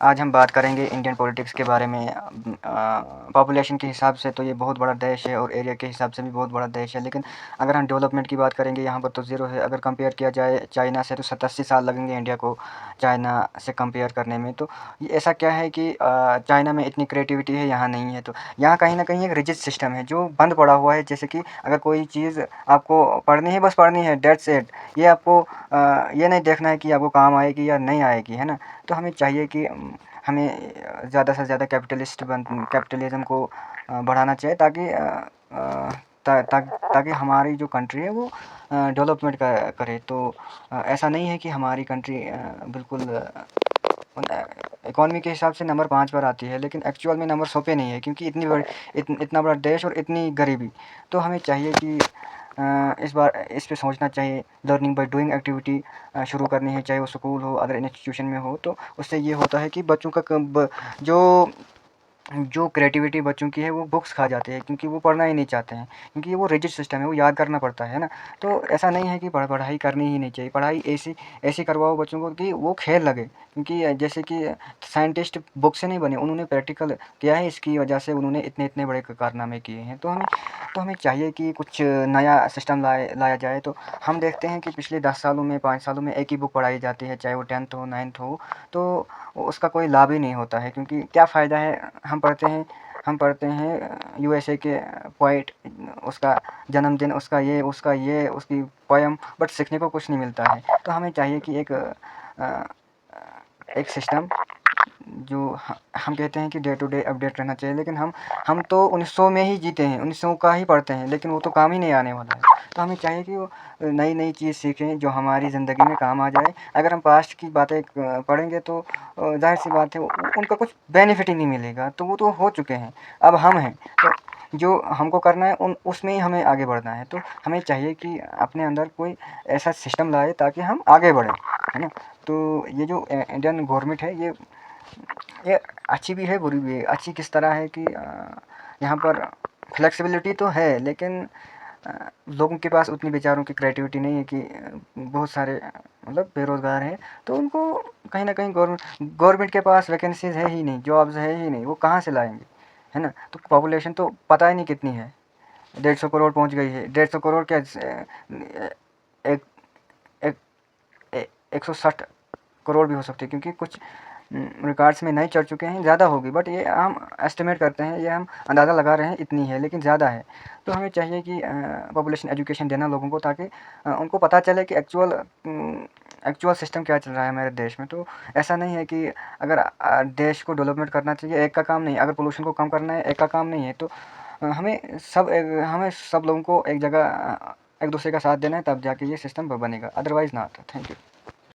आज हम बात करेंगे इंडियन पॉलिटिक्स के बारे में। पॉपुलेशन के हिसाब से तो ये बहुत बड़ा देश है और एरिया के हिसाब से भी बहुत बड़ा देश है, लेकिन अगर हम डेवलपमेंट की बात करेंगे यहाँ पर तो ज़ीरो है। अगर कंपेयर किया जाए चाइना से तो 87 साल लगेंगे इंडिया को चाइना से कंपेयर करने में। तो ये ऐसा क्या है कि चाइना में इतनी क्रिएटिविटी है, यहाँ नहीं है। तो यहाँ कहीं ना कहीं एक रिजिड सिस्टम है जो बंद पड़ा हुआ है। जैसे कि अगर कोई चीज़ आपको पढ़नी है, बस पढ़नी है, डेट्स इट। ये आपको ये नहीं देखना है कि आपको काम आएगी या नहीं आएगी, है ना। तो हमें चाहिए कि हमें ज़्यादा से ज़्यादा कैपिटलिज़्म को बढ़ाना चाहिए, ताकि ताकि हमारी जो कंट्री है वो डेवलपमेंट करे। तो ऐसा नहीं है कि हमारी कंट्री बिल्कुल इकॉनमी के हिसाब से नंबर 5 पर आती है, लेकिन एक्चुअल में नंबर 100 पे नहीं है, क्योंकि इतना बड़ा देश और इतनी गरीबी। तो हमें चाहिए कि इस बार इस पे सोचना चाहिए। लर्निंग बाय डूइंग एक्टिविटी शुरू करनी है, चाहे वो स्कूल हो, अदर इंस्टीट्यूशन में हो। तो उससे ये होता है कि बच्चों का जो जो क्रिएटिविटी बच्चों की है वो बुक्स खा जाते हैं, क्योंकि वो पढ़ना ही नहीं चाहते हैं, क्योंकि वो रिजिड सिस्टम है, वो याद करना पड़ता है ना। तो ऐसा नहीं है कि पढ़ाई करनी ही नहीं चाहिए। पढ़ाई ऐसी ऐसी करवाओ बच्चों को कि वो खेल लगे, क्योंकि जैसे कि साइंटिस्ट बुक से नहीं बने, उन्होंने प्रैक्टिकल किया है, इसकी वजह से उन्होंने इतने इतने बड़े कारनामे किए हैं। तो हमें चाहिए कि कुछ नया सिस्टम लाया जाए। तो हम देखते हैं कि पिछले 10 सालों में, 5 सालों में एक ही बुक पढ़ाई जाती है, चाहे वो 10th हो, 9th हो। तो उसका कोई लाभ ही नहीं होता है, क्योंकि क्या फ़ायदा है। हम पढ़ते हैं यूएसए के पोएट, उसका जन्मदिन, उसका ये उसकी पोयम, बट सीखने को कुछ नहीं मिलता है। तो हमें चाहिए कि एक सिस्टम जो हम कहते हैं कि डे टू डे अपडेट रहना चाहिए, लेकिन हम तो 1900 में ही जीते हैं, 1900 का ही पढ़ते हैं, लेकिन वो तो काम ही नहीं आने वाला है। तो हमें चाहिए कि वो नई नई चीज़ सीखें जो हमारी ज़िंदगी में काम आ जाए। अगर हम पास्ट की बातें पढ़ेंगे तो जाहिर सी बात है उनका कुछ बेनिफिट ही नहीं मिलेगा, तो वो तो हो चुके हैं, अब हम हैं। तो जो हमको करना है उसमें ही हमें आगे बढ़ना है। तो हमें चाहिए कि अपने अंदर कोई ऐसा सिस्टम लाए ताकि हम आगे बढ़ें, है ना। तो ये जो इंडियन गवर्नमेंट है, ये अच्छी भी है, बुरी भी है। अच्छी किस तरह है कि यहाँ पर फ्लेक्सिबिलिटी तो है, लेकिन लोगों के पास उतनी बेचारों की क्रिएटिविटी नहीं है कि बहुत सारे मतलब बेरोज़गार हैं, तो उनको कहीं न कहीं गवर्नमेंट के पास वैकेंसीज़ है ही नहीं, जॉब्स है ही नहीं, वो कहाँ से लाएँगे, है ना। तो पॉपुलेशन तो पता ही नहीं कितनी है, 150 करोड़ पहुँच गई है। 150 करोड़ क्या, एक एक ए 160 करोड़ भी हो सकती है, क्योंकि कुछ रिकॉर्ड्स में नहीं चढ़ चुके हैं, ज़्यादा होगी, बट ये हम एस्टिमेट करते हैं, ये हम अंदाज़ा लगा रहे हैं इतनी है, लेकिन ज़्यादा है। तो हमें चाहिए कि पॉपुलेशन एजुकेशन देना लोगों को, ताकि उनको पता चले कि एक्चुअल सिस्टम क्या चल रहा है हमारे देश में। तो ऐसा नहीं है कि अगर देश को डेवलपमेंट करना चाहिए, एक का काम नहीं। अगर पोल्यूशन को कम करना है, एक का काम नहीं है। तो हमें सब लोगों को एक जगह एक दूसरे का साथ देना है, तब जाके ये सिस्टम बनेगा, अदरवाइज़ ना। Thank you.